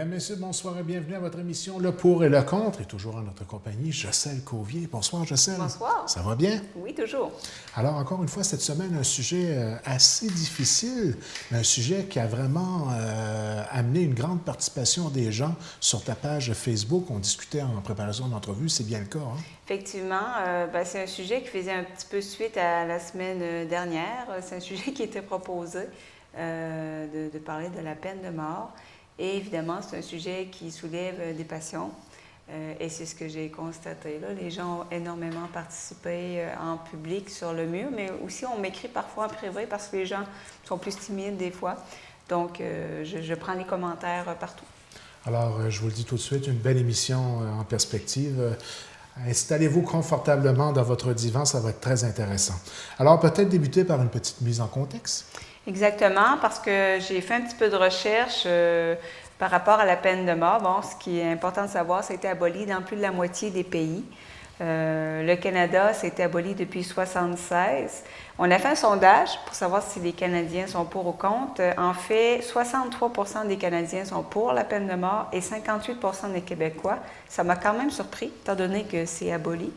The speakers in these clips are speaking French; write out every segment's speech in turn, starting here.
Mesdames, Messieurs, bonsoir et bienvenue à votre émission Le Pour et le Contre. Et toujours en notre compagnie, Jocelyne Cauvier. Bonsoir, Jocelyne. Bonsoir. Ça va bien? Oui, toujours. Alors, encore une fois, cette semaine, un sujet assez difficile, mais un sujet qui a vraiment amené une grande participation des gens sur ta page Facebook. On discutait en préparation de l'entrevue, c'est bien le cas, hein? Effectivement, c'est un sujet qui faisait un petit peu suite à la semaine dernière. C'est un sujet qui était proposé de parler de la peine de mort. Et évidemment, c'est un sujet qui soulève des passions. Et c'est ce que j'ai constaté là. Les gens ont énormément participé en public sur le mur, mais aussi on m'écrit parfois en privé parce que les gens sont plus timides des fois. Donc, je prends les commentaires partout. Alors, je vous le dis tout de suite, une belle émission en perspective. Installez-vous confortablement dans votre divan, ça va être très intéressant. Alors, peut-être débuter par une petite mise en contexte. Exactement, parce que j'ai fait un petit peu de recherche par rapport à la peine de mort. Bon, ce qui est important de savoir, ça a été aboli dans plus de la moitié des pays. Le Canada, ça a été aboli depuis 1976. On a fait un sondage pour savoir si les Canadiens sont pour ou contre. En fait, 63% des Canadiens sont pour la peine de mort et 58% des Québécois. Ça m'a quand même surpris, étant donné que c'est aboli.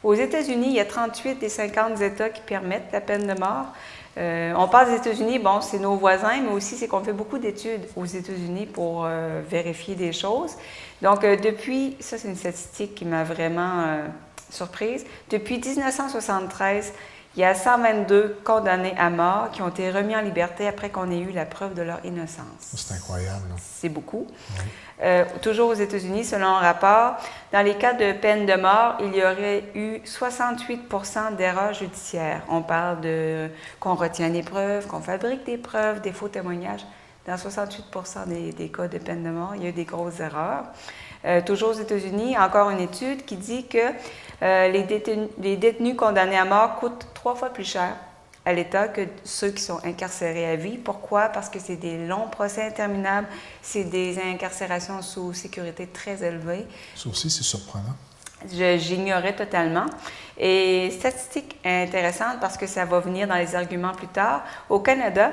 Aux États-Unis, il y a 38 des 50 États qui permettent la peine de mort. On parle des États-Unis, bon, c'est nos voisins, mais aussi c'est qu'on fait beaucoup d'études aux États-Unis pour vérifier des choses. Donc, depuis, ça c'est une statistique qui m'a vraiment surprise, depuis 1973, il y a 122 condamnés à mort qui ont été remis en liberté après qu'on ait eu la preuve de leur innocence. C'est incroyable, non? C'est beaucoup. Oui. Toujours aux États-Unis, selon un rapport, dans les cas de peine de mort, il y aurait eu 68% d'erreurs judiciaires. On parle de qu'on retient des preuves, qu'on fabrique des preuves, des faux témoignages. Dans 68% des cas de peine de mort, il y a eu des grosses erreurs. Toujours aux États-Unis, encore une étude qui dit que les détenus condamnés à mort coûtent 3 fois plus cher à l'État que ceux qui sont incarcérés à vie. Pourquoi? Parce que c'est des longs procès interminables, c'est des incarcérations sous sécurité très élevée. Ça aussi, c'est surprenant. J'ignorais totalement. Et statistique intéressante parce que ça va venir dans les arguments plus tard. Au Canada,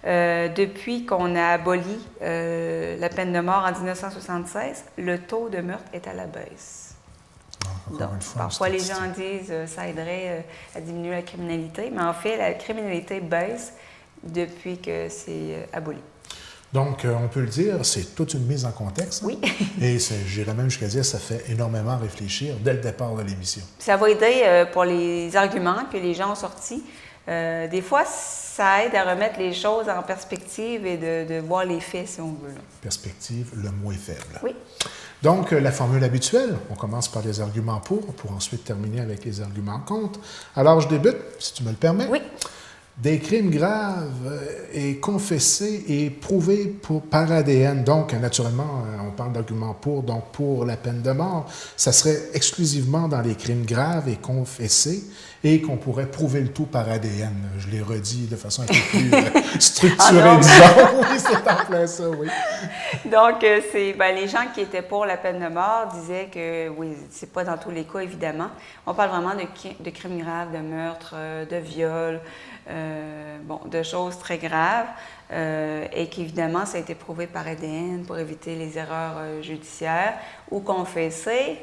depuis qu'on a aboli la peine de mort en 1976, le taux de meurtre est à la baisse. Donc, parfois, les gens disent que ça aiderait à diminuer la criminalité, mais en fait, la criminalité baisse depuis que c'est aboli. Donc, on peut le dire, c'est toute une mise en contexte. Hein? Oui. Et j'irais même jusqu'à dire, ça fait énormément réfléchir dès le départ de l'émission. Ça va aider pour les arguments que les gens ont sortis. Des fois, ça aide à remettre les choses en perspective et de voir les faits, si on veut. Là. Perspective, le mot est faible. Oui. Donc, la formule habituelle, on commence par les arguments pour ensuite terminer avec les arguments contre. Alors, je débute, si tu me le permets. Oui. Des crimes graves et confessés et prouvés par ADN. Donc, naturellement, on parle d'arguments pour, donc pour la peine de mort. Ça serait exclusivement dans les crimes graves et confessés et qu'on pourrait prouver le tout par ADN. Je l'ai redit de façon un peu plus structurée, disons. Oui, c'est en plein ça, oui. Donc, les gens qui étaient pour la peine de mort disaient que, oui, c'est pas dans tous les cas, évidemment. On parle vraiment de crimes graves, de meurtres, de viols, de choses très graves et qu'évidemment, ça a été prouvé par ADN pour éviter les erreurs judiciaires ou confessé,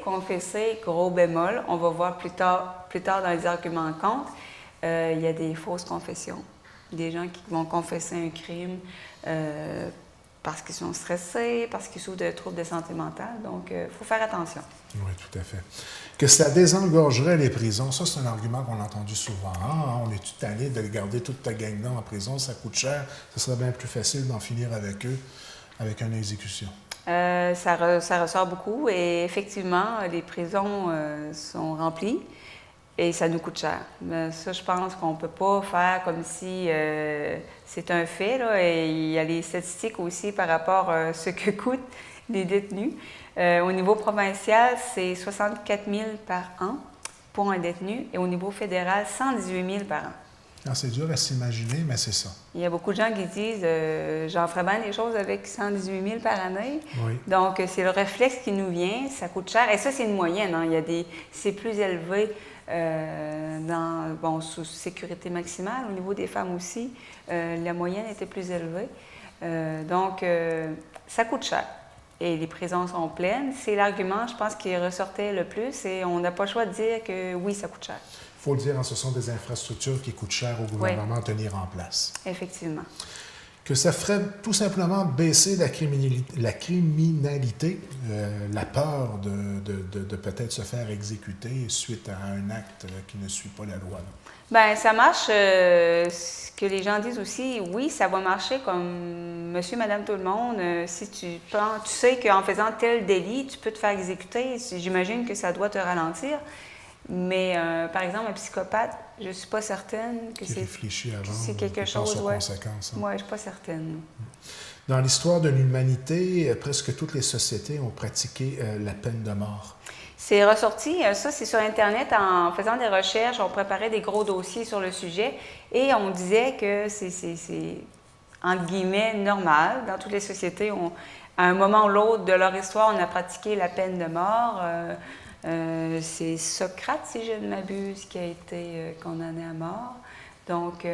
gros bémol. On va voir plus tard dans les arguments contre, il y a des fausses confessions. Des gens qui vont confesser un crime parce qu'ils sont stressés, parce qu'ils souffrent de troubles de santé mentale. Donc, il faut faire attention. Oui, tout à fait. Que ça désengorgerait les prisons, ça, c'est un argument qu'on a entendu souvent. Ah, on est tout allé de garder toute ta gang-là en prison, ça coûte cher, ça serait bien plus facile d'en finir avec eux, avec une exécution. Ça ressort beaucoup et effectivement, les prisons sont remplies et ça nous coûte cher. Mais ça, je pense qu'on ne peut pas faire comme si c'est un fait. Là, et il y a les statistiques aussi par rapport à ce que coûtent les détenus. Au niveau provincial, c'est 64 000 par an pour un détenu et au niveau fédéral, 118 000 par an. Alors, c'est dur à s'imaginer, mais c'est ça. Il y a beaucoup de gens qui disent j'en ferais bien des choses avec 118 000 par année. Oui. Donc, c'est le réflexe qui nous vient, ça coûte cher. Et ça, c'est une moyenne. Hein. C'est plus élevé sous sécurité maximale. Au niveau des femmes aussi, la moyenne était plus élevée. Donc, ça coûte cher. et les prisons sont pleines. C'est l'argument, je pense, qui ressortait le plus et on n'a pas le choix de dire que oui, ça coûte cher. Il faut le dire, ce sont des infrastructures qui coûtent cher au gouvernement à tenir en place. Effectivement. Que ça ferait tout simplement baisser la criminalité, la peur de peut-être se faire exécuter suite à un acte qui ne suit pas la loi. Là. Bien, ça marche. Ce que les gens disent aussi, oui, ça va marcher comme monsieur, madame, tout le monde. Si tu sais qu'en faisant tel délit, tu peux te faire exécuter, j'imagine que ça doit te ralentir. Mais, par exemple, un psychopathe, je ne suis pas certaine que c'est quelque chose. Oui, je ne suis pas certaine. Dans l'histoire de l'humanité, presque toutes les sociétés ont pratiqué la peine de mort. C'est ressorti, ça c'est sur Internet, en faisant des recherches, on préparait des gros dossiers sur le sujet et on disait que c'est entre guillemets normal. Dans toutes les sociétés, à un moment ou l'autre de leur histoire, on a pratiqué la peine de mort. C'est Socrate, si je ne m'abuse, qui a été condamné à mort. Donc,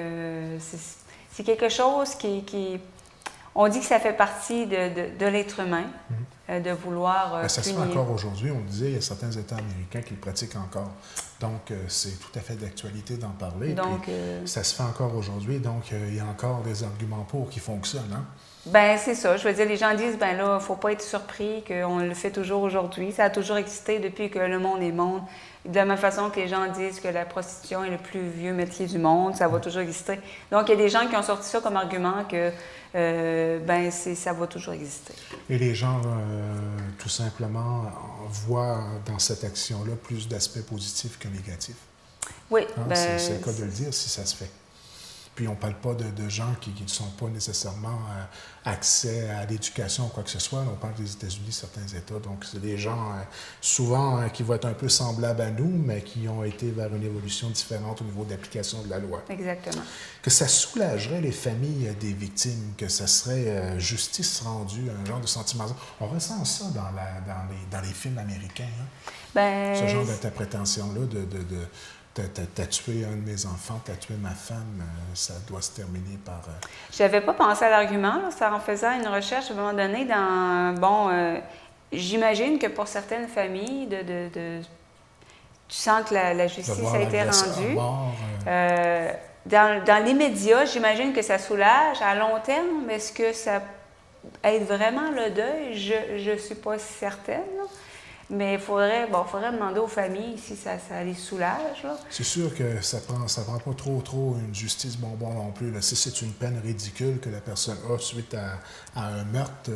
c'est quelque chose qui... On dit que ça fait partie de l'être humain, de vouloir ça se fait encore aujourd'hui. On disait, il y a certains États américains qui le pratiquent encore. Donc, c'est tout à fait d'actualité d'en parler. Donc, ça se fait encore aujourd'hui. Donc, il y a encore des arguments pour qui fonctionnent. Hein? Bien, c'est ça. Je veux dire, les gens disent, ben là, il ne faut pas être surpris qu'on le fait toujours aujourd'hui. Ça a toujours existé depuis que le monde est monde. De la même façon que les gens disent que la prostitution est le plus vieux métier du monde, ça va toujours exister. Donc, il y a des gens qui ont sorti ça comme argument que ça va toujours exister. Et les gens, tout simplement, voient dans cette action-là plus d'aspects positifs que négatifs. Oui. Hein? C'est le cas de le dire si ça se fait. Puis on ne parle pas de gens qui ne sont pas nécessairement accès à l'éducation ou quoi que ce soit. On parle des États-Unis, certains États. Donc, c'est des gens souvent qui vont être un peu semblables à nous, mais qui ont été vers une évolution différente au niveau de l'application de la loi. Exactement. Que ça soulagerait les familles des victimes, que ça serait justice rendue, un genre de sentiment. On ressent ça dans les films américains. Hein? Ce genre d'interprétation-là t'as tué un de mes enfants, t'as tué ma femme, ça doit se terminer par... Je n'avais pas pensé à l'argument, là, ça en faisant une recherche à un moment donné j'imagine que pour certaines familles, tu sens que la justice a été rendue. Dans l'immédiat, j'imagine que ça soulage. À long terme, est-ce que ça aide vraiment le deuil? Je ne suis pas certaine, là. Mais il faudrait demander aux familles si ça les soulage. Là. C'est sûr que ça prend pas trop une justice bonbon non plus. Là. Si c'est une peine ridicule que la personne a suite à un meurtre,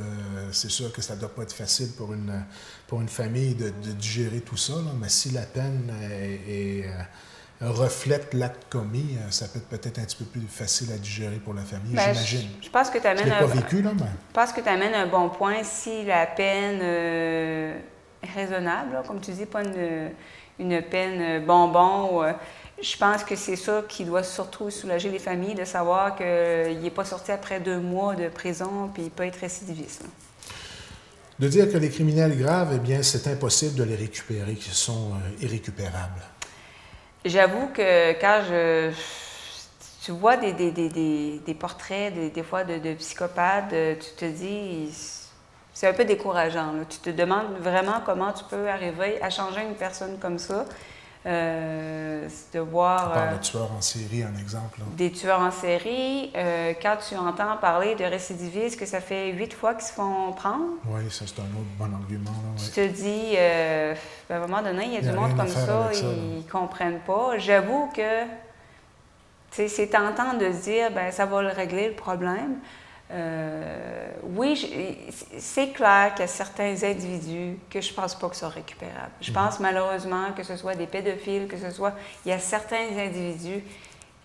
c'est sûr que ça ne doit pas être facile pour une famille de digérer tout ça. Là. Mais si la peine reflète l'acte commis, ça peut être peut-être un petit peu plus facile à digérer pour la famille, j'imagine. Je pense que tu amènes Je pense que tu amènes un bon point. Si la peine... raisonnable, là, comme tu dis, pas une peine bonbon. Je pense que c'est ça qui doit surtout soulager les familles, de savoir qu'il n'est pas sorti après 2 mois de prison puis il peut être récidiviste. Là. De dire que les criminels graves, eh bien, c'est impossible de les récupérer, qu'ils sont irrécupérables. J'avoue que quand tu vois des portraits, des fois, de psychopathes, tu te dis... C'est un peu décourageant. Là. Tu te demandes vraiment comment tu peux arriver à changer une personne comme ça. De voir... Par le tueur en série, un exemple. Là. Des tueurs en série. Quand tu entends parler de récidivistes, que ça fait 8 fois qu'ils se font prendre. Oui, ça c'est un autre bon argument. Là, tu te dis, à un moment donné, il y a du monde comme ça, ils ne comprennent pas. J'avoue que c'est tentant de se dire, ça va le régler le problème. Oui, c'est clair qu'il y a certains individus que je ne pense pas que ce soit récupérable. Je pense malheureusement que ce soit des pédophiles, il y a certains individus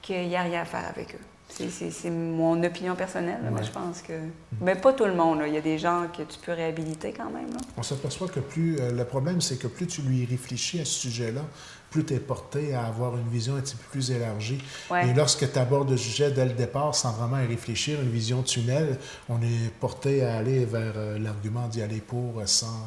qu'il n'y a rien à faire avec eux. C'est mon opinion personnelle, là, mais je pense que... Mais pas tout le monde, là. Il y a des gens que tu peux réhabiliter quand même. Là. On s'aperçoit que le problème, c'est que plus tu lui réfléchis à ce sujet-là, plus tu es porté à avoir une vision un petit peu plus élargie. Ouais. Et lorsque tu abordes le sujet dès le départ, sans vraiment y réfléchir, une vision tunnel, on est porté à aller vers l'argument d'y aller pour sans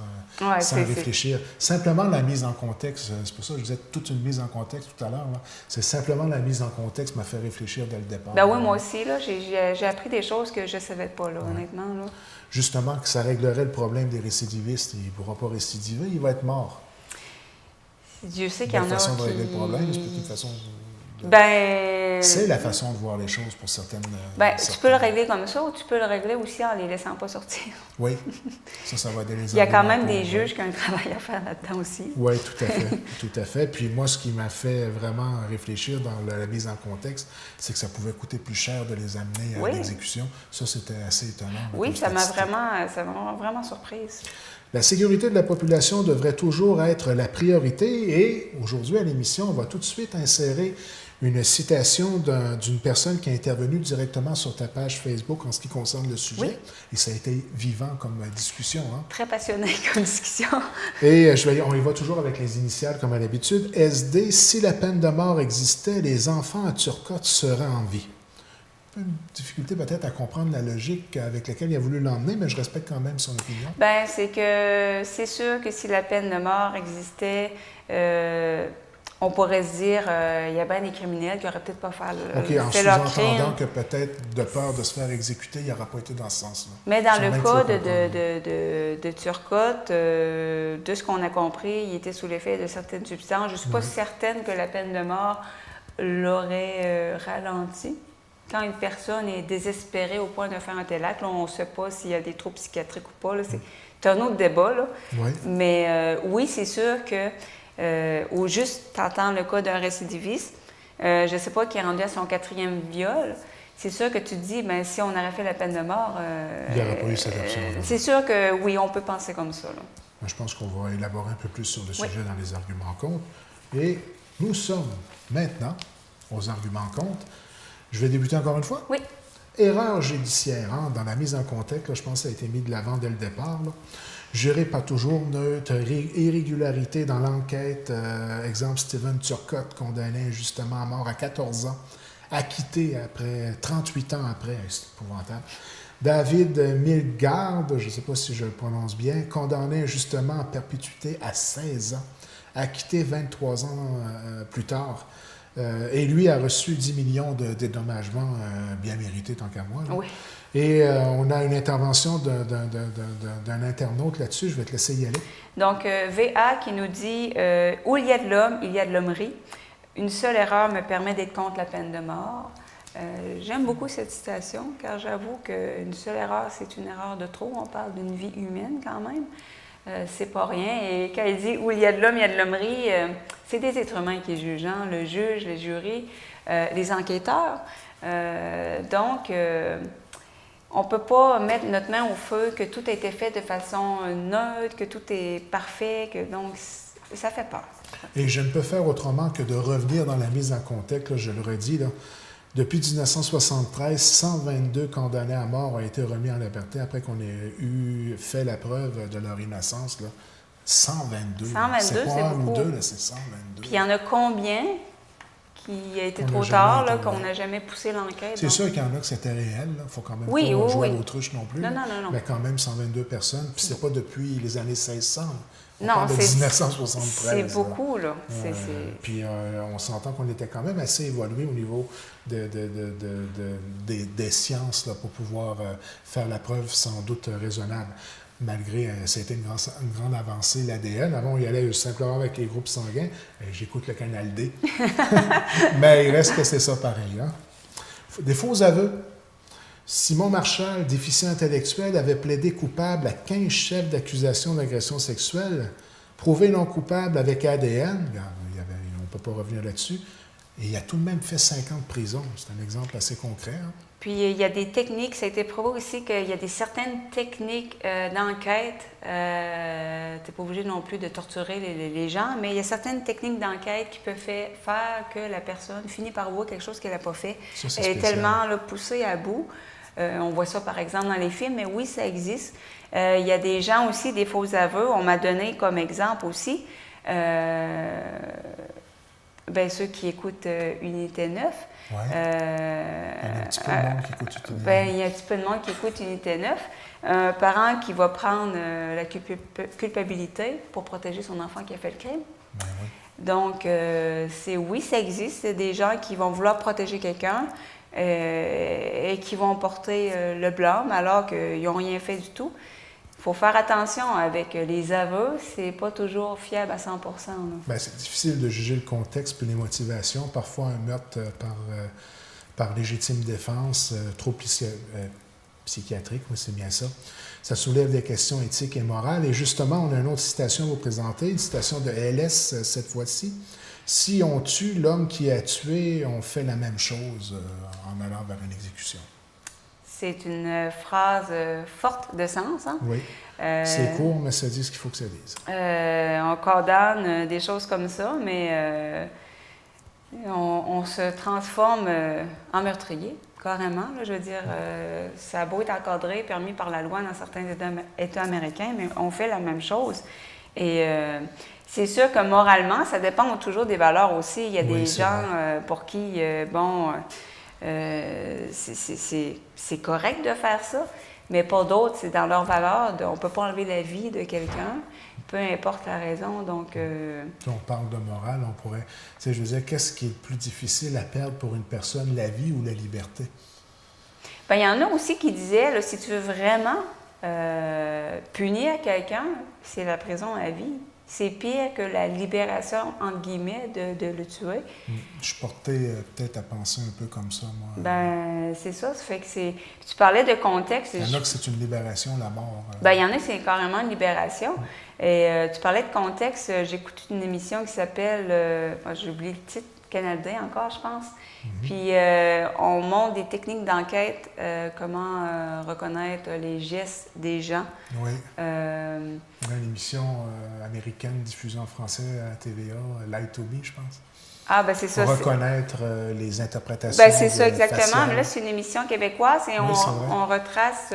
réfléchir. Simplement la mise en contexte, c'est pour ça que je disais toute une mise en contexte tout à l'heure, c'est simplement la mise en contexte m'a fait réfléchir dès le départ. Ben oui, moi aussi, là, j'ai appris des choses que je ne savais pas, là, honnêtement. Là. Justement, que ça réglerait le problème des récidivistes. Il ne pourra pas récidiver, il va être mort. Dieu sait qu'il y en a qui... La façon de régler le problème, c'est peut-être une façon... C'est la façon de voir les choses pour certaines... Tu peux le régler comme ça ou tu peux le régler aussi en les laissant pas sortir. Oui, ça va aider les... Il y a quand même des juges qui ont un travail à faire là-dedans aussi. Oui, tout à fait, tout à fait. Puis moi, ce qui m'a fait vraiment réfléchir dans la mise en contexte, c'est que ça pouvait coûter plus cher de les amener à l'exécution. Ça, c'était assez étonnant. Oui, ça m'a vraiment surprise. La sécurité de la population devrait toujours être la priorité et aujourd'hui à l'émission, on va tout de suite insérer une citation d'une personne qui a intervenu directement sur ta page Facebook en ce qui concerne le sujet. Oui. Et ça a été vivant comme discussion. Hein? Très passionné comme discussion. Et on y va toujours avec les initiales comme à l'habitude. SD, si la peine de mort existait, les enfants à Turcotte seraient en vie. Une difficulté peut-être à comprendre la logique avec laquelle il a voulu l'emmener, mais je respecte quand même son opinion. Bien, c'est sûr que si la peine de mort existait, on pourrait se dire il y a bien des criminels qui n'auraient peut-être pas fait leur crime. En sous-entendant que peut-être de peur de se faire exécuter, il n'aura pas été dans ce sens-là. Mais dans le cas de Turcotte, de ce qu'on a compris, il était sous l'effet de certaines substances. Je ne suis pas certaine que la peine de mort l'aurait ralenti. Quand une personne est désespérée au point de faire un tel acte, là, on ne sait pas s'il y a des troubles psychiatriques ou pas. C'est un autre débat. Là. Oui. Mais oui, c'est sûr que, ou juste, tu entends le cas d'un récidiviste, je ne sais pas, qui est rendu à son 4e viol, c'est sûr que tu te dis, bien, si on aurait fait la peine de mort... il n'y aurait pas eu cette option-là. C'est sûr que oui, on peut penser comme ça. Là. Je pense qu'on va élaborer un peu plus sur le sujet dans les arguments contre. Et nous sommes maintenant aux arguments contre. Je vais débuter encore une fois? Oui. Erreur judiciaire, hein, dans la mise en contexte, là, je pense que ça a été mis de l'avant dès le départ. Là. Juré pas toujours neutre, irrégularité dans l'enquête. Exemple, Steven Turcotte, condamné injustement à mort à 14 ans, acquitté après 38 ans après, c'est épouvantable. David Milgaard, je ne sais pas si je le prononce bien, condamné injustement à perpétuité à 16 ans, acquitté 23 ans plus tard. Et lui a reçu 10 millions de dédommagements bien mérités, tant qu'à moi. Là. Oui. Et on a une intervention d'un internaute là-dessus. Je vais te laisser y aller. Donc, VA qui nous dit « Où il y a de l'homme, il y a de l'hommerie. Une seule erreur me permet d'être contre la peine de mort. » J'aime beaucoup cette citation, car j'avoue qu'une seule erreur, c'est une erreur de trop. On parle d'une vie humaine quand même. C'est pas rien. Et quand il dit « Où il y a de l'homme, il y a de l'hommerie », c'est des êtres humains qui jugent, hein? Le juge, les jurys, les enquêteurs. Donc, on ne peut pas mettre notre main au feu que tout a été fait de façon neutre, que tout est parfait, donc ça fait peur. Et je ne peux faire autrement que de revenir dans la mise en contexte, là, je le redis, là. Depuis 1973, 122 condamnés à mort ont été remis en liberté après qu'on ait fait la preuve de leur innocence. Là. 122. 122, c'est pas un beaucoup. Ou deux, là, c'est 122. Puis il y en a combien qui a été trop tard, là, qu'on n'a jamais poussé l'enquête? C'est sûr qu'il y en a que c'était réel. Il ne faut quand même pas jouer à l'autruche non plus. Non. Mais quand même 122 personnes. Puis c'est pas depuis les années 1600. On non, parle de 1973. C'est beaucoup, là. Puis on s'entend qu'on était quand même assez évolué au niveau des sciences là, pour pouvoir faire la preuve sans doute raisonnable. Malgré, c'était une grande avancée, l'ADN. Avant, on y allait simplement avec les groupes sanguins. J'écoute le canal D. Mais il reste que c'est ça pareil. Hein? Des faux aveux. Simon Marchal, déficient intellectuel, avait plaidé coupable à 15 chefs d'accusation d'agression sexuelle, prouvé non coupable avec ADN. On ne peut pas revenir là-dessus. Et il a tout de même fait 5 ans de prison. C'est un exemple assez concret. Hein? Puis, il y a des techniques, ça a été prouvé aussi qu'il y a certaines techniques d'enquête. Tu n'es pas obligé non plus de torturer les gens, mais il y a certaines techniques d'enquête qui peuvent faire que la personne finit par voir quelque chose qu'elle n'a pas fait. Ça, elle est tellement là, poussée à bout. On voit ça, par exemple, dans les films, mais oui, ça existe. Il y a des gens aussi, des faux aveux. On m'a donné comme exemple aussi Bien, ceux qui écoutent Unité 9. Ouais. Il y a un petit peu de monde qui écoute Unité 9. Bien, il y a un petit peu de monde qui écoute Unité 9. Un parent qui va prendre la culpabilité pour protéger son enfant qui a fait le crime. Ben oui. Donc, oui, ça existe. C'est des gens qui vont vouloir protéger quelqu'un et qui vont porter le blâme alors qu'ils n'ont rien fait du tout. Il faut faire attention avec les aveux, c'est pas toujours fiable à 100 là. Bien, c'est difficile de juger le contexte et les motivations. Parfois, un meurtre par légitime défense, trop psychiatrique, oui, c'est bien ça. Ça soulève des questions éthiques et morales. Et justement, on a une autre citation à vous présenter, une citation de LS cette fois-ci. « Si on tue l'homme qui a tué, on fait la même chose en allant vers une exécution. » C'est une phrase forte de sens, hein? Oui. C'est court, mais ça dit ce qu'il faut que ça dise. On condamne des choses comme ça, mais on se transforme en meurtrier, carrément. Là, je veux dire, ça a beau être encadré, permis par la loi dans certains États américains, mais on fait la même chose. Et c'est sûr que moralement, ça dépend toujours des valeurs aussi. Il y a des gens pour qui, c'est correct de faire ça, mais pour d'autres, c'est dans leurs valeurs. On ne peut pas enlever la vie de quelqu'un, peu importe la raison. Donc, Si on parle de morale, on pourrait... je veux dire, qu'est-ce qui est le plus difficile à perdre pour une personne, la vie ou la liberté? Bien, il y en a aussi qui disaient, là, si tu veux vraiment punir quelqu'un, c'est la prison à vie. C'est pire que la libération, entre guillemets, de le tuer. Je suis porté peut-être à penser un peu comme ça, moi. Ben c'est ça. Ça fait que c'est... Tu parlais de contexte. Il y en a que c'est une libération, la mort. Ben il y en a que c'est carrément une libération. Et tu parlais de contexte. J'écoute une émission qui s'appelle... j'ai oublié le titre. Canadien encore, je pense. Puis, on montre des techniques d'enquête, comment reconnaître les gestes des gens. Oui. Il y a une émission américaine diffusée en français à TVA, Lie to Me, je pense. Ah, ben c'est ça. Pour reconnaître les interprétations. Ben c'est ça, exactement. faciales. Mais là, c'est une émission québécoise et Oui, on retrace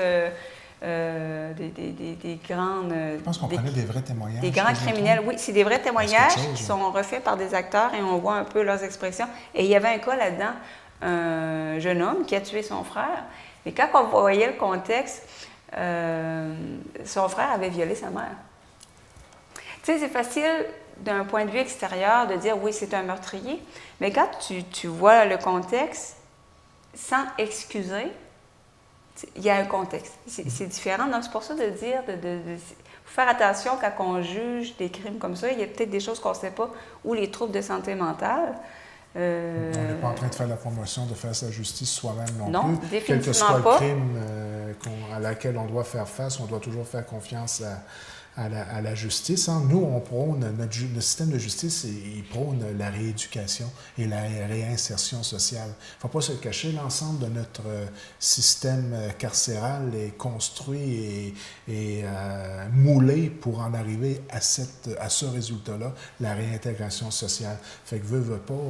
des grandes... Je pense qu'on prenait des vrais témoignages. Des grands criminels, oui. C'est des vrais témoignages qui sont refaits par des acteurs et on voit un peu leurs expressions. Et il y avait un cas là-dedans, un jeune homme qui a tué son frère. Mais quand on voyait le contexte, son frère avait violé sa mère. Tu sais, c'est facile d'un point de vue extérieur de dire oui, c'est un meurtrier. Mais quand tu vois le contexte, sans excuser, il y a un contexte. C'est différent. Donc, c'est pour ça de dire, faut faire attention quand on juge des crimes comme ça. Il y a peut-être des choses qu'on ne sait pas, ou les troubles de santé mentale. On n'est pas en train de faire la promotion de faire sa justice soi-même non plus. Non, définitivement quel que soit pas. le crime à laquelle on doit faire face, on doit toujours faire confiance à la justice. Hein. Nous, on prône, le système de justice, il prône la rééducation et la réinsertion sociale. Il ne faut pas se le cacher, l'ensemble de notre système carcéral est construit et moulé pour en arriver à ce résultat-là, la réintégration sociale. Fait que veut pas...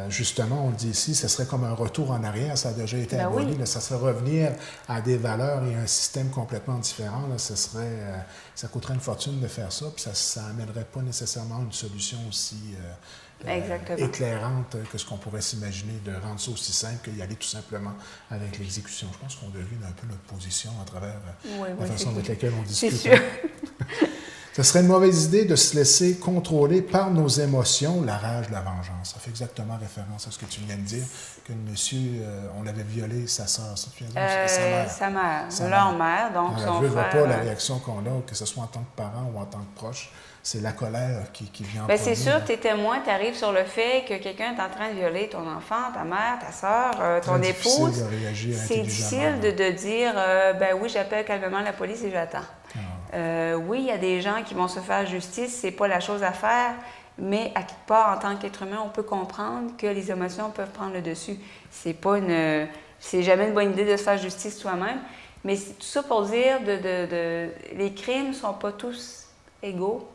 justement, on le dit ici, ce serait comme un retour en arrière, ça a déjà été aboli, oui. Là, ça serait revenir à des valeurs et un système complètement différent. Là, ça coûterait une fortune de faire ça, puis ça n'amènerait pas nécessairement une solution aussi éclairante que ce qu'on pourrait s'imaginer, de rendre ça aussi simple qu'y aller tout simplement avec l'exécution. Je pense qu'on devine un peu notre position à travers la façon avec laquelle on discute. C'est sûr. Ce serait une mauvaise idée de se laisser contrôler par nos émotions, la rage, la vengeance. Ça fait exactement référence à ce que tu viens de dire, que le monsieur, on l'avait violé, sa sœur, sa mère, leur mère, donc son frère. Pas la réaction qu'on a, que ce soit en tant que parent ou en tant que proche, c'est la colère qui vient en premier. C'est sûr, tu es témoin, tu arrives sur le fait que quelqu'un est en train de violer ton enfant, ta mère, ta sœur, ton épouse. C'est difficile de dire, oui, j'appelle calmement la police et j'attends. Oui, il y a des gens qui vont se faire justice, c'est pas la chose à faire, mais à quelque part, en tant qu'être humain, on peut comprendre que les émotions peuvent prendre le dessus. C'est jamais une bonne idée de se faire justice soi-même, mais c'est tout ça pour dire les crimes ne sont pas tous égaux.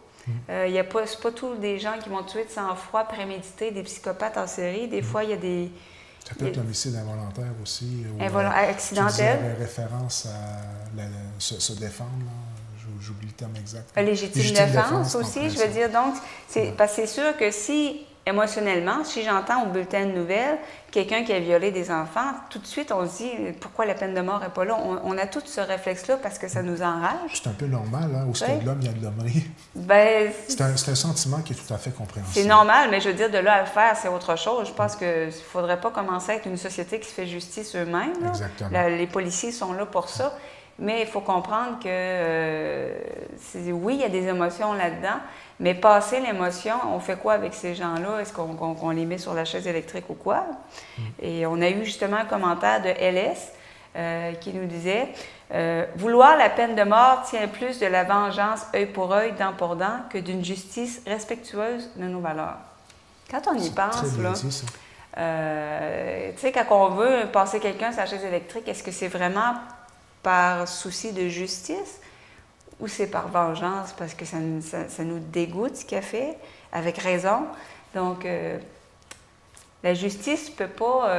C'est pas tous des gens qui vont tuer de sang-froid prémédité, des psychopathes en série. Des fois, il y a des... Ça peut être l'homicide involontaire aussi. Accidentel. Tu disais référence à se défendre, là. J'oublie le terme exact. Légitime défense aussi, je veux dire. Donc, parce que c'est sûr que si émotionnellement, si j'entends au bulletin de nouvelles quelqu'un qui a violé des enfants, tout de suite, on se dit pourquoi la peine de mort n'est pas là. On a tout ce réflexe-là parce que ça nous enrage. C'est un peu normal, hein? Où il y a de l'homme, il y a de l'hommerie. Ben, c'est un sentiment qui est tout à fait compréhensible. C'est normal, mais je veux dire, de là à le faire, c'est autre chose. Je pense qu'il ne faudrait pas commencer à être une société qui se fait justice eux-mêmes. Exactement. Les policiers sont là pour ça. Mais il faut comprendre que, oui, il y a des émotions là-dedans, mais passer l'émotion, on fait quoi avec ces gens-là? Est-ce qu'on les met sur la chaise électrique ou quoi? Et on a eu justement un commentaire de LS qui nous disait vouloir la peine de mort tient plus de la vengeance œil pour œil, dent pour dent, que d'une justice respectueuse de nos valeurs. Quand on y pense, là, tu sais, quand on veut passer quelqu'un sur la chaise électrique, est-ce que c'est vraiment par souci de justice ou c'est par vengeance parce que ça nous dégoûte ce qu'il a fait, avec raison. Donc, la justice ne peut pas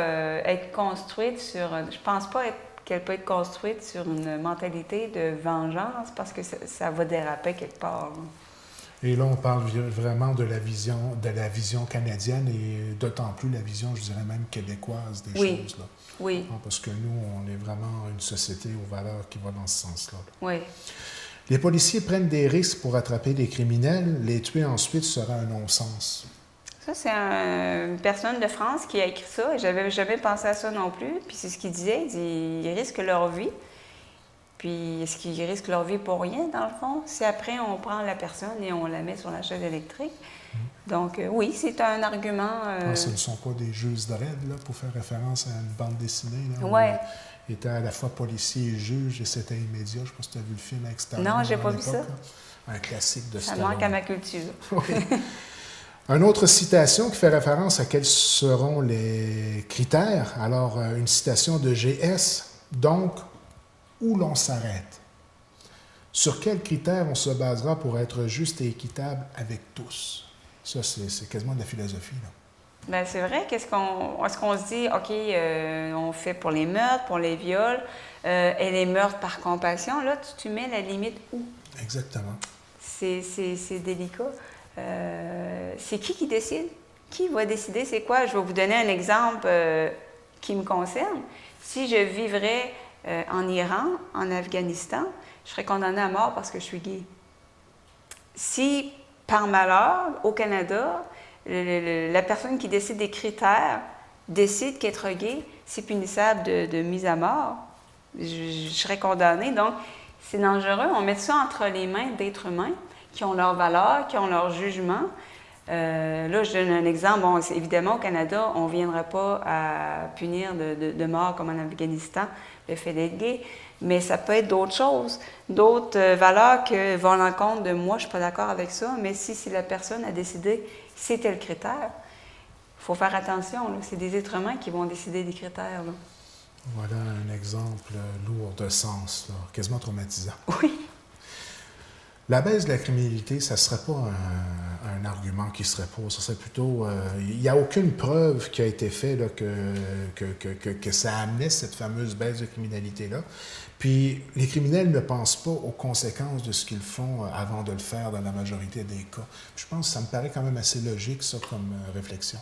être construite sur... Je pense pas qu'elle peut être construite sur une mentalité de vengeance parce que ça va déraper quelque part. Et là, on parle vraiment de la vision canadienne et d'autant plus la vision, je dirais même québécoise des choses. Là. Oui. Parce que nous, on est vraiment une société aux valeurs qui va dans ce sens-là. Oui. Les policiers prennent des risques pour attraper des criminels. Les tuer ensuite sera un non-sens. Ça, c'est une personne de France qui a écrit ça. Je n'avais jamais pensé à ça non plus. Puis c'est ce qu'il disait. Il dit ils risquent leur vie. Puis est-ce qu'ils risquent leur vie pour rien, dans le fond, si après on prend la personne et on la met sur la chaise électrique? Donc, oui, c'est un argument... Ce ne sont pas des juges de raid, là, pour faire référence à une bande dessinée. Oui. Il était à la fois policier et juge, et c'était immédiat. Je ne sais pas si tu as vu le film avec Stallone. Non, j'ai pas vu ça. Là. Un classique de Stallone. Ça manque à ma culture. Oui. Une autre citation qui fait référence à quels seront les critères. Alors, une citation de GS. Donc, où l'on s'arrête? Sur quels critères on se basera pour être juste et équitable avec tous? Ça, c'est quasiment de la philosophie, là. Bien, c'est vrai. Est-ce qu'on se dit, OK, on fait pour les meurtres, pour les viols, et les meurtres par compassion? Là, tu mets la limite où? Exactement. C'est délicat. C'est qui décide? Qui va décider? C'est quoi? Je vais vous donner un exemple qui me concerne. Si je vivrais en Iran, en Afghanistan, je serais condamnée à mort parce que je suis gay. Si, par malheur, au Canada, la personne qui décide des critères décide qu'être gay, c'est punissable de mise à mort, je serais condamnée. Donc, c'est dangereux. On met ça entre les mains d'êtres humains qui ont leurs valeurs, qui ont leur jugement. Là, je donne un exemple. Bon, évidemment, au Canada, on ne viendrait pas à punir de mort comme en Afghanistan le fait d'être gay, mais ça peut être d'autres choses, d'autres valeurs qui vont à l'encontre de moi, je ne suis pas d'accord avec ça, mais si la personne a décidé c'était le critère, il faut faire attention. C'est des êtres humains qui vont décider des critères. Là. Voilà un exemple lourd de sens, là, quasiment traumatisant. Oui. La baisse de la criminalité, ça ne serait pas un argument qui serait pour. Ça serait plutôt... Il n'y a aucune preuve qui a été faite là, que ça amenait cette fameuse baisse de criminalité-là. Puis les criminels ne pensent pas aux conséquences de ce qu'ils font avant de le faire dans la majorité des cas. Je pense que ça me paraît quand même assez logique, ça, comme réflexion.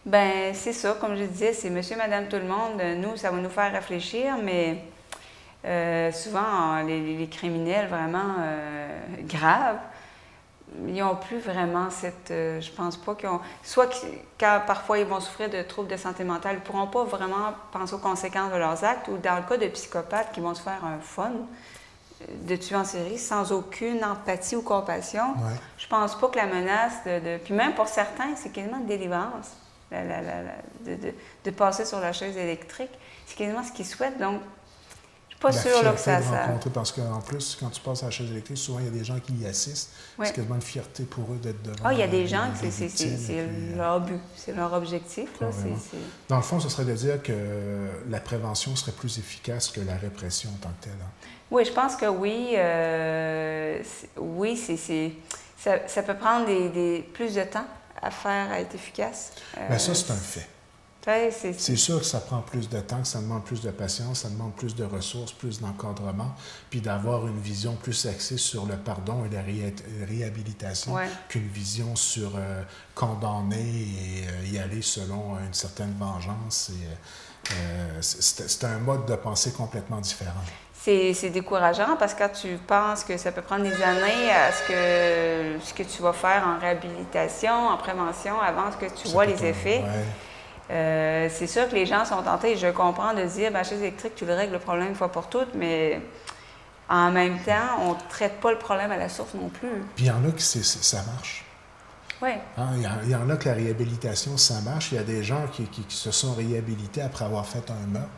Bien, c'est ça. Comme je disais, c'est monsieur, madame, tout le monde. Nous, ça va nous faire réfléchir, mais... souvent, les criminels vraiment graves, ils n'ont plus vraiment cette... je pense pas qu'ils ont... Soit quand parfois ils vont souffrir de troubles de santé mentale, ils ne pourront pas vraiment penser aux conséquences de leurs actes, ou dans le cas de psychopathes qui vont se faire un fun de tuer en série sans aucune empathie ou compassion. Ouais. Je pense pas que la menace Puis même pour certains, c'est quasiment une délivrance de passer sur la chaise électrique. C'est quasiment ce qu'ils souhaitent, donc... Pas sûr là, que ça... Parce qu'en plus, quand tu passes à la chaise électrique, souvent, il y a des gens qui y assistent. Oui. C'est quasiment une fierté pour eux d'être devant. Ah, il y a des gens que c'est leur but, c'est leur objectif. Là, Dans le fond, ce serait de dire que la prévention serait plus efficace que la répression en tant que telle. Hein? Oui, je pense que oui. Ça peut prendre plus de temps à être efficace. Bien, ça, c'est un fait. C'est sûr que ça prend plus de temps, que ça demande plus de patience, ça demande plus de ressources, plus d'encadrement, puis d'avoir une vision plus axée sur le pardon et la réhabilitation qu'une vision sur condamner et y aller selon une certaine vengeance. C'est un mode de pensée complètement différent. C'est décourageant parce que quand tu penses que ça peut prendre des années à ce que tu vas faire en réhabilitation, en prévention, avant que tu vois les effets, c'est sûr que les gens sont tentés, je comprends, de dire, la chaise électrique, tu le règles le problème une fois pour toutes, mais en même temps, on ne traite pas le problème à la source non plus. Puis il y en a qui ça marche. Oui. Hein, il y en a que la réhabilitation, ça marche. Il y a des gens qui se sont réhabilités après avoir fait un meurtre.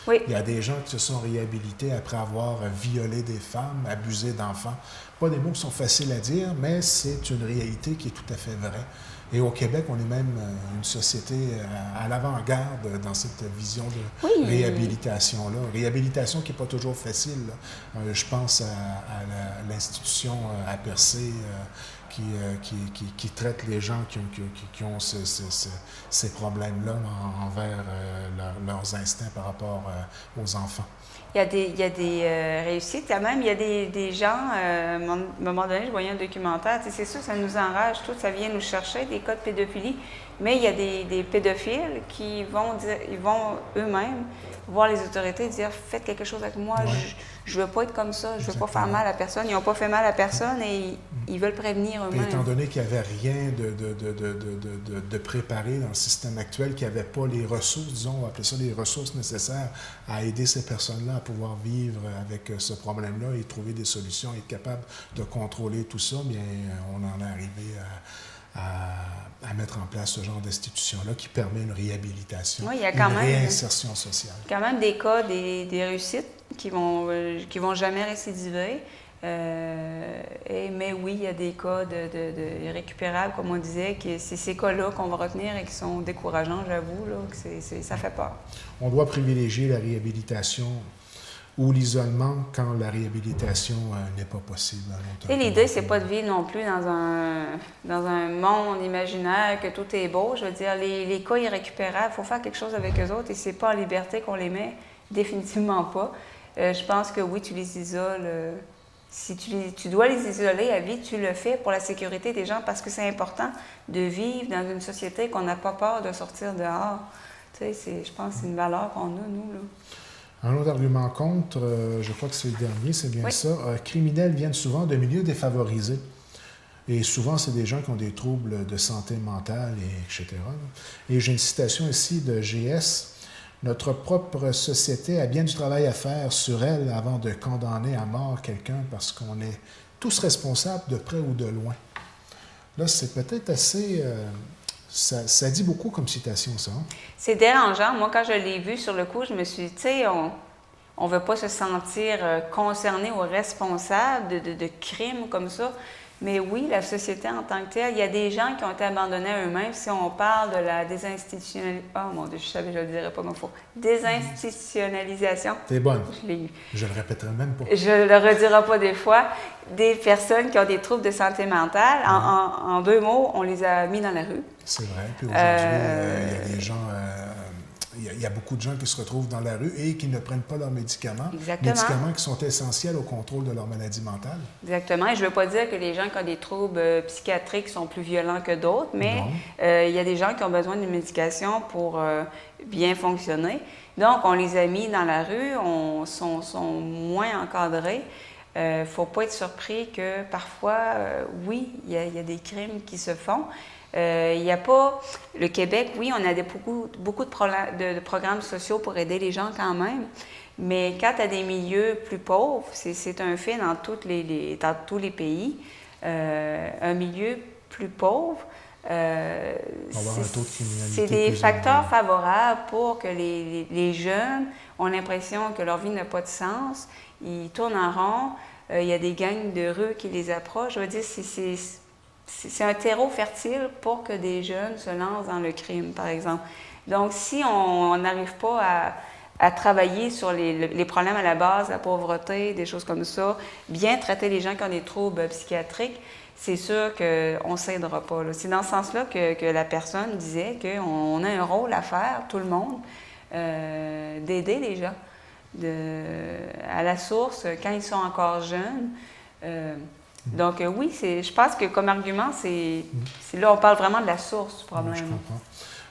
Oui. Il y a des gens qui se sont réhabilités après avoir violé des femmes, abusé d'enfants. Pas des mots qui sont faciles à dire, mais c'est une réalité qui est tout à fait vraie. Et au Québec, on est même une société à l'avant-garde dans cette vision de réhabilitation-là. Réhabilitation qui n'est pas toujours facile. Je pense à l'institution à Percé qui traite les gens qui ont ces problèmes-là envers leurs instincts par rapport aux enfants. Il y a des réussites. Quand même, il y a des gens, à un moment donné, je voyais un documentaire, c'est sûr, ça nous enrage tout, ça vient nous chercher, des cas de pédophilie, mais il y a des pédophiles qui vont eux-mêmes voir les autorités et dire « Faites quelque chose avec moi, je ne veux pas être comme ça, je ne veux pas faire mal à personne. » Ils n'ont pas fait mal à personne et ils veulent prévenir eux-mêmes. Étant donné qu'il n'y avait rien de préparé dans le système actuel, qu'il n'y avait pas les ressources, disons, on va appeler ça les ressources nécessaires à aider ces personnes-là à pouvoir vivre avec ce problème-là et trouver des solutions, être capable de contrôler tout ça, bien, on en est arrivé à mettre en place ce genre d'institution-là qui permet une réhabilitation, une réinsertion sociale. Il y a quand même des cas, des réussites qui vont jamais récidiver. Mais oui, il y a des cas de irrécupérables, comme on disait, que c'est ces cas-là qu'on va retenir et qui sont décourageants, j'avoue, là, que ça fait peur. On doit privilégier la réhabilitation ou l'isolement quand la réhabilitation n'est pas possible. Et l'idée, c'est pas de vivre non plus dans un monde imaginaire que tout est beau. Je veux dire, les cas irrécupérables, il faut faire quelque chose avec eux autres et c'est pas en liberté qu'on les met, définitivement pas. Je pense que oui, tu les isoles. Si tu dois les isoler à vie, tu le fais pour la sécurité des gens parce que c'est important de vivre dans une société qu'on n'a pas peur de sortir dehors. Tu sais, je pense que c'est une valeur qu'on a, nous, là. Un autre argument contre, je crois que c'est le dernier, c'est bien ça. Criminels viennent souvent de milieux défavorisés. Et souvent, c'est des gens qui ont des troubles de santé mentale, etc. Et j'ai une citation ici de GS. « Notre propre société a bien du travail à faire sur elle avant de condamner à mort quelqu'un parce qu'on est tous responsables de près ou de loin. » Là, c'est peut-être assez... Ça dit beaucoup comme citation, ça. Hein? C'est dérangeant. Moi, quand je l'ai vu sur le coup, je me suis dit, tu sais, on ne veut pas se sentir concerné ou responsable de crimes comme ça. Mais oui, la société en tant que telle, il y a des gens qui ont été abandonnés à eux-mêmes. Si on parle de la désinstitutionnalisation... Oh mon Dieu, je savais, je ne le dirais pas comme il faut. Désinstitutionnalisation. T'es bonne. Je le répéterai même pas. Je ne le redirai pas des fois. Des personnes qui ont des troubles de santé mentale, en 2 mots, on les a mis dans la rue. C'est vrai. Puis aujourd'hui, il y a des gens... Il y a beaucoup de gens qui se retrouvent dans la rue et qui ne prennent pas leurs médicaments. Exactement. Médicaments qui sont essentiels au contrôle de leur maladie mentale. Exactement. Et je ne veux pas dire que les gens qui ont des troubles psychiatriques sont plus violents que d'autres, mais il y a des gens qui ont besoin d'une médication pour bien fonctionner. Donc, on les a mis dans la rue, sont moins encadrés. Il ne faut pas être surpris que parfois, oui, il y a des crimes qui se font. Il n'y a pas... Le Québec, oui, on a beaucoup de programmes sociaux pour aider les gens quand même, mais quand tu as des milieux plus pauvres, c'est un fait dans tous les pays, un milieu plus pauvre, c'est des facteurs favorables pour que les jeunes ont l'impression que leur vie n'a pas de sens, ils tournent en rond, il y a des gangs de rue qui les approchent. Je veux dire, c'est un terreau fertile pour que des jeunes se lancent dans le crime, par exemple. Donc, si on n'arrive pas à travailler sur les problèmes à la base, la pauvreté, des choses comme ça, bien traiter les gens qui ont des troubles psychiatriques, c'est sûr qu'on ne s'aidera pas. Là. C'est dans ce sens-là que la personne disait qu'on a un rôle à faire, tout le monde, d'aider les gens à la source quand ils sont encore jeunes. Donc oui, je pense que comme argument, c'est là on parle vraiment de la source du problème. Je comprends.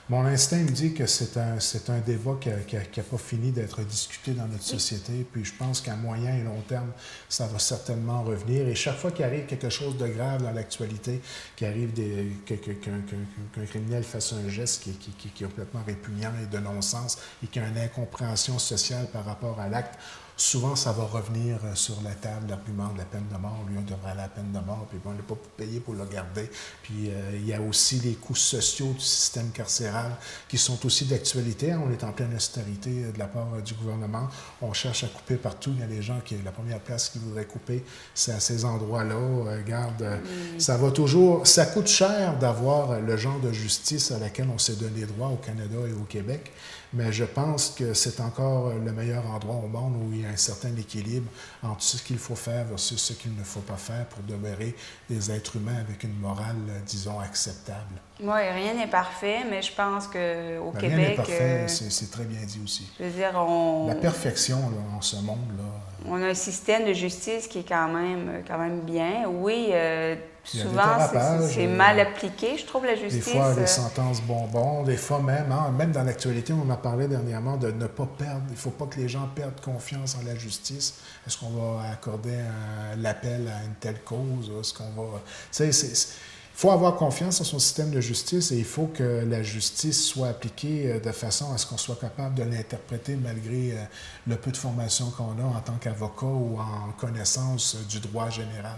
Mon instinct me dit que c'est un débat qui n'a pas fini d'être discuté dans notre société. Puis je pense qu'à moyen et long terme, ça va certainement revenir. Et chaque fois qu'il arrive quelque chose de grave dans l'actualité, qu'il arrive qu'un criminel fasse un geste qui est complètement répugnant et de non-sens et qu'il y a une incompréhension sociale par rapport à l'acte, souvent, ça va revenir sur la table, l'argument de la peine de mort. Lui, on devrait aller à la peine de mort, puis bon, on n'est pas payé pour le garder. Puis il y a aussi les coûts sociaux du système carcéral qui sont aussi d'actualité. On est en pleine austérité de la part du gouvernement. On cherche à couper partout. Il y a des gens la première place qu'ils voudraient couper, c'est à ces endroits-là. Regarde, ça va toujours... Ça coûte cher d'avoir le genre de justice à laquelle on s'est donné droit au Canada et au Québec. Mais je pense que c'est encore le meilleur endroit au monde où il y a un certain équilibre entre ce qu'il faut faire versus ce qu'il ne faut pas faire pour demeurer des êtres humains avec une morale, disons, acceptable. Oui, rien n'est parfait, mais je pense qu'au Québec... Rien n'est parfait, c'est très bien dit aussi. Je veux dire, La perfection là, en ce monde-là... On a un système de justice qui est quand même bien. Oui, souvent, c'est mal appliqué, je trouve, la justice. Des fois, les sentences bonbons, des fois même dans l'actualité, on en parlait dernièrement, de ne pas perdre. Il ne faut pas que les gens perdent confiance en la justice. Est-ce qu'on va accorder l'appel à une telle cause? Est-ce qu'on va... Tu sais, il faut avoir confiance en son système de justice et il faut que la justice soit appliquée de façon à ce qu'on soit capable de l'interpréter malgré le peu de formation qu'on a en tant qu'avocat ou en connaissance du droit général.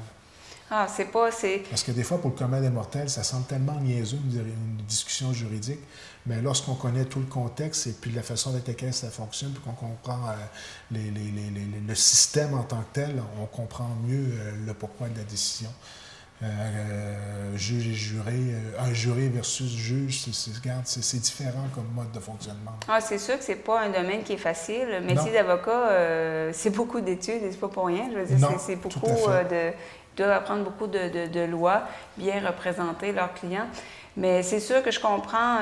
Ah, Parce que des fois, pour le commun des mortels, ça semble tellement niaiseux une discussion juridique, mais lorsqu'on connaît tout le contexte et puis la façon avec laquelle ça fonctionne, puis qu'on comprend le système en tant que tel, on comprend mieux le pourquoi de la décision. Juge et juré, un juré versus juge, c'est différent comme mode de fonctionnement. Ah, c'est sûr que c'est pas un domaine qui est facile. Le métier d'avocat, c'est beaucoup d'études et c'est pas pour rien. Je veux dire, c'est beaucoup ils doivent apprendre beaucoup de lois, bien représenter leurs clients. Mais c'est sûr que je comprends.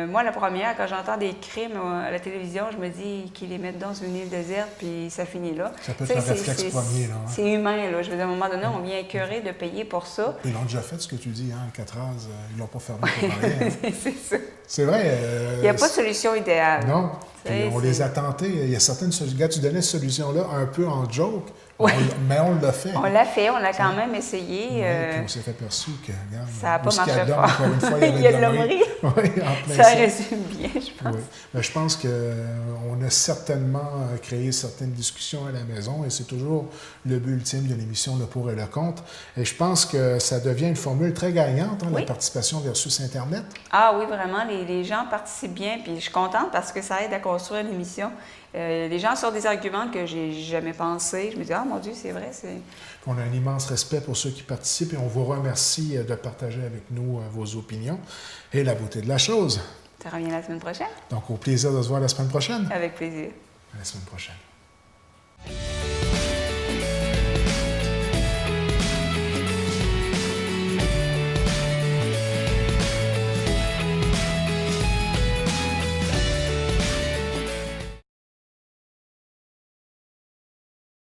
Moi, la première, quand j'entends des crimes à la télévision, je me dis qu'ils les mettent dans une île déserte, puis ça finit là. Ça peut être le réflexe premier. Là, hein? C'est humain. Là. Je veux dire, à un moment donné, on vient écœurer de payer pour ça. Ils l'ont déjà fait, ce que tu dis, hein, Alcatraz. Ils l'ont pas fermé pour rien. C'est ça. C'est vrai. Il n'y a pas de solution idéale. Non. On les a tentés. Il y a certaines solutions. Tu donnais cette solution-là un peu en joke, mais on l'a fait. On l'a fait, on l'a quand même essayé. Oui, puis on s'est aperçu que, regarde, ça n'a pas marché fort. Encore une fois, il y a de l'hommerie. Oui, en plein ça résume bien, je pense. Oui. Mais je pense qu'on a certainement créé certaines discussions à la maison et c'est toujours le but ultime de l'émission Le pour et le contre. Et je pense que ça devient une formule très gagnante, la participation versus Internet. Ah oui, vraiment, les gens participent bien, puis je suis contente parce que ça aide à construire l'émission. Les gens sortent des arguments que j'ai jamais pensé. Je me dis, ah mon Dieu, c'est vrai. On a un immense respect pour ceux qui participent et on vous remercie de partager avec nous vos opinions et la beauté de la chose. Ça revient la semaine prochaine. Donc, au plaisir de se voir la semaine prochaine. Avec plaisir. À la semaine prochaine.